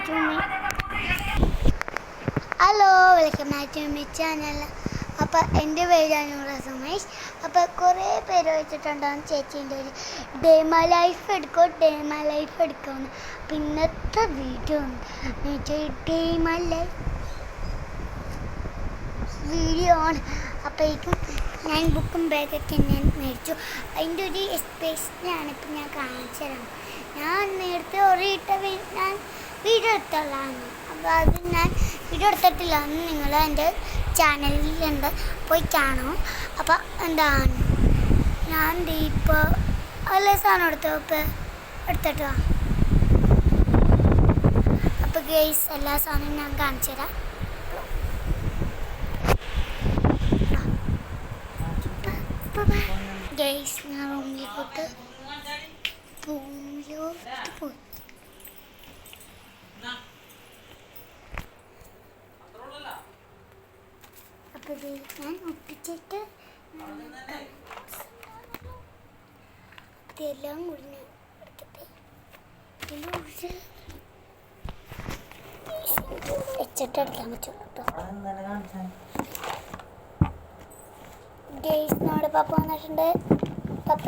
To me. Hello, welcome back to my channel. അപ്പോൾ എൻ്റെ പേരാണ് സുമേഷ്. അപ്പോൾ കുറേ പേര് വെച്ചിട്ടുണ്ടാകും ചേച്ചീൻ്റെ ഒരു ഡേ മൈ ലൈഫ് എടുക്കുമെന്ന്. അപ്പോൾ ഇന്നത്തെ video day my life video ആണ്. അപ്പോഴേക്കും ഞാൻ ബുക്കും ബാഗൊക്കെ ഞാൻ മേടിച്ചു. അതിൻ്റെ ഒരു എക്സ്പ്രഷനാണ് ഇപ്പം ഞാൻ കാണിച്ചു തരാം. ഞാൻ നേരത്തെ ഞാൻ വീഡിയോ എടുത്തുള്ളതാണ്. അപ്പോൾ അത് ഞാൻ വീഡിയോ എടുത്തിട്ടില്ല എന്ന് നിങ്ങൾ എൻ്റെ ചാനലിലുണ്ട്, പോയി കാണും. അപ്പോൾ എന്താണ് ഞാൻ ഇപ്പോൾ എല്ലാ സാധനം എടുത്തിട്ടോ. അപ്പോൾ ഗൈസ് എല്ലാ സാധനവും ഞാൻ കാണിച്ചു തരാം. ഗൈസ് ഞാൻ റൂമിലോട്ട് പോയി. അപ്പോൾ ഞാൻ ഒട്ടിച്ചിട്ട് ഇതെല്ലാം കൂടി എടുക്കട്ടെ. വെച്ചിട്ട് എടുക്കാൻ പറ്റും കേട്ടോ. ഗൈസിനോട് പപ്പ വന്നിട്ടുണ്ട്. പപ്പ